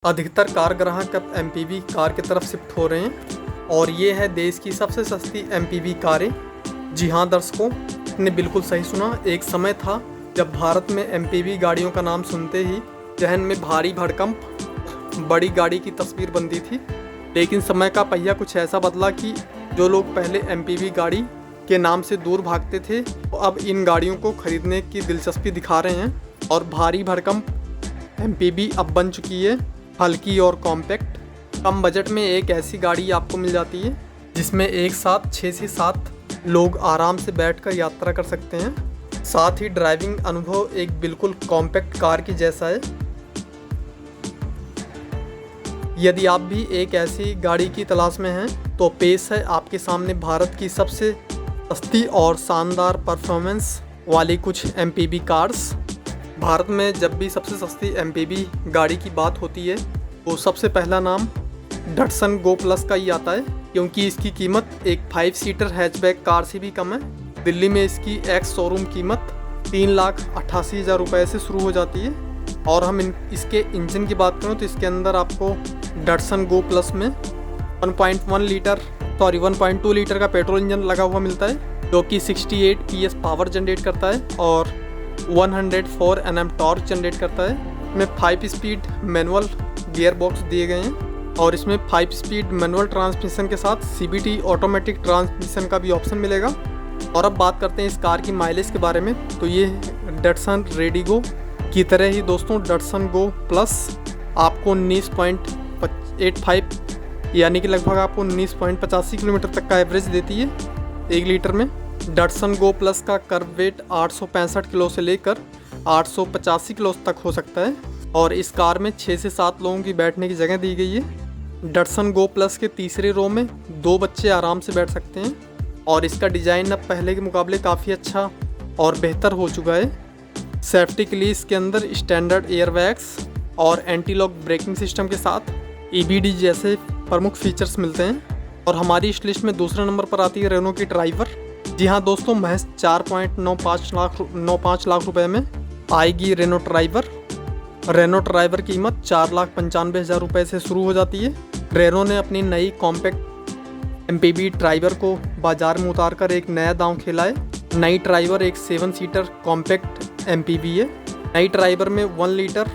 अधिकतर कार ग्राहक अब एमपीवी कार की तरफ शिफ्ट हो रहे हैं और ये है देश की सबसे सस्ती एमपीवी कारें। जी हाँ दर्शकों, आपने बिल्कुल सही सुना। एक समय था जब भारत में एमपीवी गाड़ियों का नाम सुनते ही जहन में भारी भड़कम बड़ी गाड़ी की तस्वीर बनती थी, लेकिन समय का पहिया कुछ ऐसा बदला कि जो लोग पहले एमपीवी गाड़ी के नाम से दूर भागते थे वो अब इन गाड़ियों को खरीदने की दिलचस्पी दिखा रहे हैं। और भारी भड़कम एमपीवी अब बन चुकी है हल्की और कॉम्पैक्ट। कम बजट में एक ऐसी गाड़ी आपको मिल जाती है जिसमें एक साथ 6 से 7 लोग आराम से बैठकर यात्रा कर सकते हैं। साथ ही ड्राइविंग अनुभव एक बिल्कुल कॉम्पैक्ट कार की जैसा है। यदि आप भी एक ऐसी गाड़ी की तलाश में हैं तो पेश है आपके सामने भारत की सबसे सस्ती और शानदार परफॉर्मेंस वाली कुछ एमपीवी कार्स। भारत में जब भी सबसे सस्ती एमपीवी गाड़ी की बात होती है तो सबसे पहला नाम डटसन गो प्लस का ही आता है, क्योंकि इसकी कीमत एक 5 सीटर हैचबैक कार से भी कम है। दिल्ली में इसकी एक्स शोरूम कीमत 3,88,000 रुपये से शुरू हो जाती है। और हम इसके इंजन की बात करें तो इसके अंदर आपको डटसन गो प्लस में 1.2 लीटर का पेट्रोल इंजन लगा हुआ मिलता है, जो कि 68 PS पावर जनरेट करता है और 104 Nm टॉर्क जनरेट करता है। इसमें 5 स्पीड मैनुअल गियर बॉक्स दिए गए हैं और इसमें 5 स्पीड मैनुअल ट्रांसमिशन के साथ CVT ऑटोमेटिक ट्रांसमिशन का भी ऑप्शन मिलेगा। और अब बात करते हैं इस कार की माइलेज के बारे में, तो ये डटसन रेडिगो की तरह ही दोस्तों डटसन गो प्लस आपको 19.85 यानी कि लगभग आपको 19.85 किलोमीटर तक का एवरेज देती है 1 लीटर में। डटसन गो प्लस का कर्व वेट 865 किलो से लेकर 885 किलो तक हो सकता है और इस कार में 6 से 7 लोगों की बैठने की जगह दी गई है। डटसन गो प्लस के तीसरे रो में 2 बच्चे आराम से बैठ सकते हैं और इसका डिज़ाइन अब पहले के मुकाबले काफ़ी अच्छा और बेहतर हो चुका है। सेफ्टी के लिए इसके अंदर स्टैंडर्ड एयरबैग्स और एंटी लॉक ब्रेकिंग सिस्टम के साथ EBD जैसे प्रमुख फीचर्स मिलते हैं। और हमारी इस लिस्ट में दूसरे नंबर पर आती है रेनो की ड्राइवर। जी हाँ दोस्तों, महज 4.95 लाख रुपए में आएगी रेनो ड्राइवर। रेनो ड्राइवर की कीमत 4,95,000 रुपये से शुरू हो जाती है। रेनो ने अपनी नई कॉम्पैक्ट एमपीवी ड्राइवर को बाजार में उतार कर एक नया दांव खेला है। नई ड्राइवर एक 7 सीटर कॉम्पैक्ट एमपीवी है। नई ड्राइवर में 1 लीटर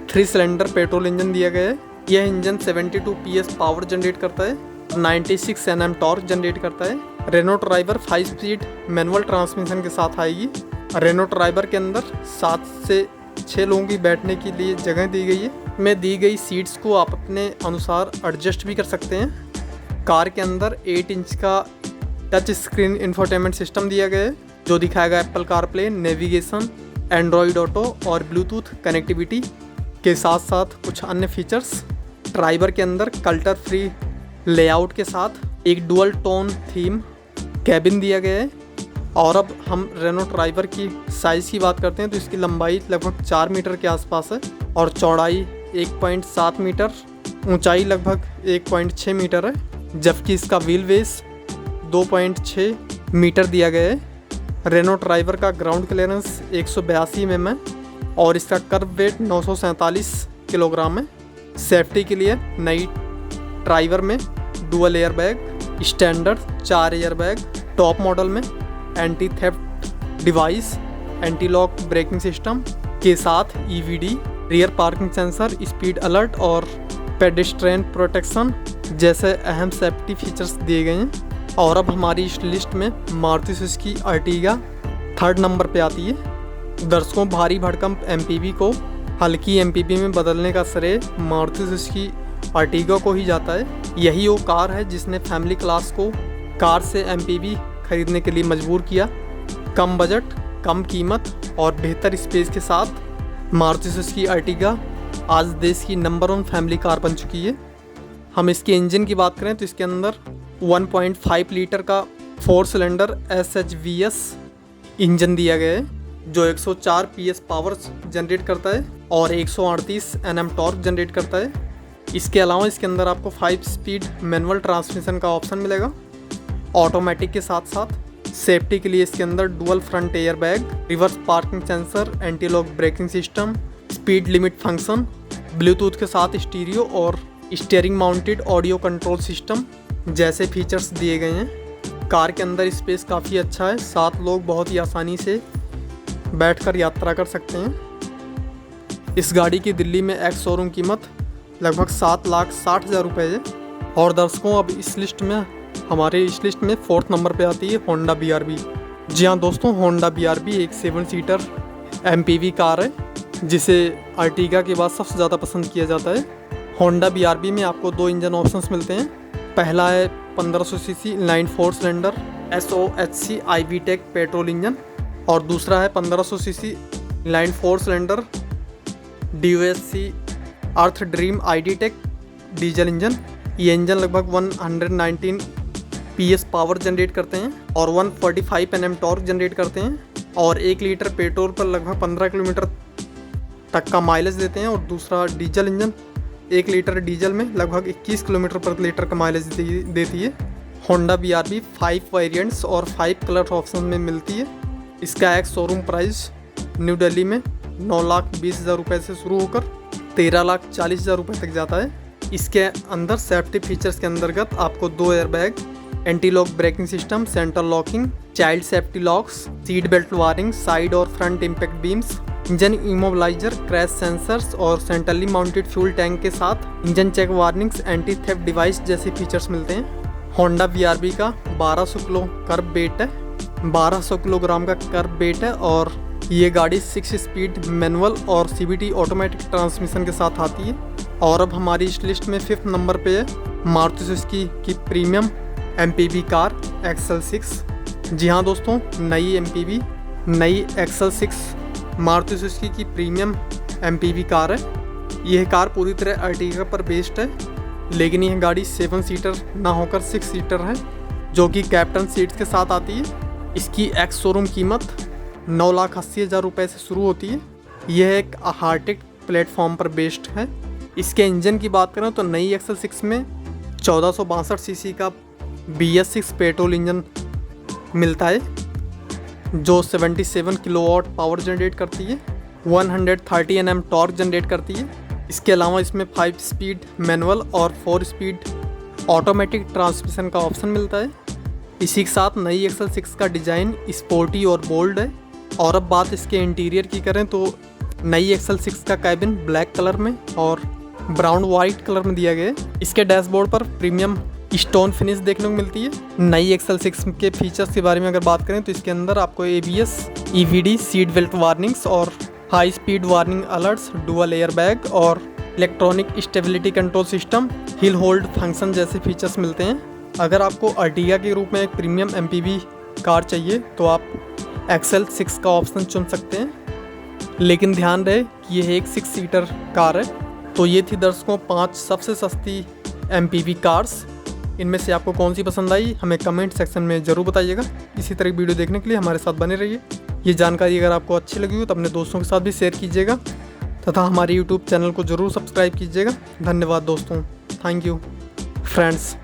3 सिलेंडर पेट्रोल इंजन दिया गया है। यह इंजन 72 PS पावर जनरेट करता है, 96 Nm टॉर्क जनरेट करता है। Renault Triber 5 speed manual transmission के साथ आएगी। रेनो ड्राइवर के अंदर 7 से 6 लोगों की बैठने के लिए जगह दी गई है। में दी गई सीट्स को आप अपने अनुसार एडजस्ट भी कर सकते हैं। कार के अंदर 8 इंच का टच स्क्रीन इंफोटेनमेंट सिस्टम दिया गया है, जो दिखाएगा Apple CarPlay, navigation, Android auto और ब्लूटूथ कनेक्टिविटी के साथ साथ कुछ अन्य फीचर्स। ड्राइवर के अंदर कल्टर फ्री लेआउट के साथ एक डुअल टोन थीम कैबिन दिया गया है। और अब हम रेनो ड्राइवर की साइज़ की बात करते हैं तो इसकी लंबाई लगभग 4 मीटर के आसपास है और चौड़ाई 1.7 मीटर, ऊंचाई लगभग 1.6 मीटर है, जबकि इसका व्हील बेस 2.6 मीटर दिया गया है। रेनो ड्राइवर का ग्राउंड क्लियरेंस 182 mm है और इसका कर्व वेट 947 किलोग्राम है। सेफ्टी के लिए नई ड्राइवर में dual airbag, standard 4 airbag, top model में anti theft device, anti lock braking system के साथ EVD, rear parking sensor, speed alert और पेडेस्ट्रियन प्रोटेक्शन जैसे अहम सेफ्टी फीचर्स दिए गए हैं। और अब हमारी इस लिस्ट में Maruti Suzuki Ertiga 3rd number पे आती है। दर्शकों, भारी भड़कम एमपीवी को हल्की एमपीवी में बदलने का श्रेय मारुति सुजुकी अर्टिगा को ही जाता है। यही वो कार है जिसने फैमिली क्लास को कार से एमपीवी खरीदने के लिए मजबूर किया। कम बजट, कम कीमत और बेहतर स्पेस के साथ मारुति सुजुकी अर्टिगा आज देश की नंबर 1 फैमिली कार बन चुकी है। हम इसके इंजन की बात करें तो इसके अंदर 1.5 लीटर का 4 सिलेंडर SHVS इंजन दिया गया है, जो 104 PS पावर जनरेट करता है और 138 Nm टॉर्क जनरेट करता है। इसके अलावा इसके अंदर आपको 5 स्पीड मैनुअल ट्रांसमिशन का ऑप्शन मिलेगा ऑटोमेटिक के साथ साथ। सेफ्टी के लिए इसके अंदर dual front air bag, reverse parking sensor, anti lock braking system, speed limit function, Bluetooth के साथ स्टीरियो और steering mounted audio control system जैसे फीचर्स दिए गए हैं। कार के अंदर स्पेस काफ़ी अच्छा है, 7 लोग बहुत ही आसानी से बैठकर यात्रा कर सकते हैं। इस गाड़ी की दिल्ली में एक्स शोरूम कीमत लगभग 7,60,000 रुपये है। और दर्शकों, अब हमारे इस लिस्ट में 4th नंबर पे आती है होंडा BRV। जी हाँ दोस्तों, होंडा BRV एक 7 सीटर MPV कार है जिसे अर्टिगा के बाद सबसे ज़्यादा पसंद किया जाता है। होंडा BRV में आपको 2 इंजन ऑप्शंस मिलते हैं। पहला है 1500 CC inline 4 cylinder SOHC iVTEC petrol engine और दूसरा है 1500 सीसी इनलाइन 4 सिलेंडर DOSC अर्थ ड्रीम IDTEC डीजल इंजन। ये इंजन लगभग 119 PS पावर जनरेट करते हैं और 145 Nm टॉर्क जनरेट करते हैं और 1 लीटर पेट्रोल पर लगभग 15 किलोमीटर तक का माइलेज देते हैं। और दूसरा डीजल इंजन 1 लीटर डीजल में लगभग 21 किलोमीटर पर लीटर का माइलेज देती है। होंडा BRV 5 वेरिएंट्स और 5 कलर ऑप्शन में मिलती है। इसका ex showroom price new Delhi में 9,20,000 रुपये से शुरू होकर 13,40,000 रुपये तक जाता है। इसके अंदर सेफ्टी फीचर्स के अंतर्गत आपको 2 airbag, anti lock braking system, central locking, child safety locks, seat belt warning, side और front impact beams, engine immobiliser, crash sensors और सेंट्रली माउंटेड फ्यूल टैंक के साथ engine check warnings, anti theft device जैसे features मिलते हैं। Honda BRV का 1200 kilo कर्ब wait है, 1200 kilogram का कर्ब वेट है और ये गाड़ी 6 स्पीड मैनुअल और CVT ऑटोमेटिक ट्रांसमिशन के साथ आती है। और अब हमारी इस लिस्ट में 5th नंबर पे है मारुति सुजुकी की प्रीमियम MPV कार XL6। जी हाँ दोस्तों, नई MPV नई XL6 मारुति सुजुकी की प्रीमियम MPV कार है। यह कार पूरी तरह अर्टिगा पर बेस्ड है, लेकिन यह गाड़ी 7 सीटर ना होकर 6 सीटर है जो कि कैप्टन सीट्स के साथ आती है। इसकी एक्स शोरूम कीमत 9,80,000 रुपये से शुरू होती है। यह एक हार्टेक प्लेटफॉर्म पर बेस्ड है। इसके इंजन की बात करें तो नई XL6 में 1462 सीसी का BS6 पेट्रोल इंजन मिलता है जो 77 किलोवाट पावर जनरेट करती है, 130 Nm टॉर्क जनरेट करती है। इसके अलावा इसमें 5 स्पीड मैनुअल और 4 स्पीड ऑटोमेटिक ट्रांसमिशन का ऑप्शन मिलता है। इसी के साथ नई XL6 का डिज़ाइन स्पोर्टी और बोल्ड है। और अब बात इसके इंटीरियर की करें तो नई XL6 का कैबिन ब्लैक कलर में और ब्राउन वाइट कलर में दिया गया है। इसके डैशबोर्ड पर प्रीमियम स्टोन फिनिश देखने को मिलती है। नई XL6 के फीचर्स के बारे में अगर बात करें तो इसके अंदर आपको ABS, EVD, seat belt warnings और high speed warning alerts, dual air bag और electronic stability control system, hill hold function जैसे फीचर्स मिलते हैं। अगर आपको अर्टिगा के रूप में एक प्रीमियम MPV कार चाहिए तो आप XL6 का ऑप्शन चुन सकते हैं, लेकिन ध्यान रहे कि यह एक 6 सीटर कार है। तो ये थी दर्शकों 5 सबसे सस्ती MPV कार्स। इनमें से आपको कौन सी पसंद आई हमें कमेंट सेक्शन में ज़रूर बताइएगा। इसी तरह की वीडियो देखने के लिए हमारे साथ बने रहिए। ये जानकारी अगर आपको अच्छी लगी हो तो अपने दोस्तों के साथ भी शेयर कीजिएगा तथा हमारे YouTube चैनल को ज़रूर सब्सक्राइब कीजिएगा। धन्यवाद दोस्तों, थैंक यू फ्रेंड्स।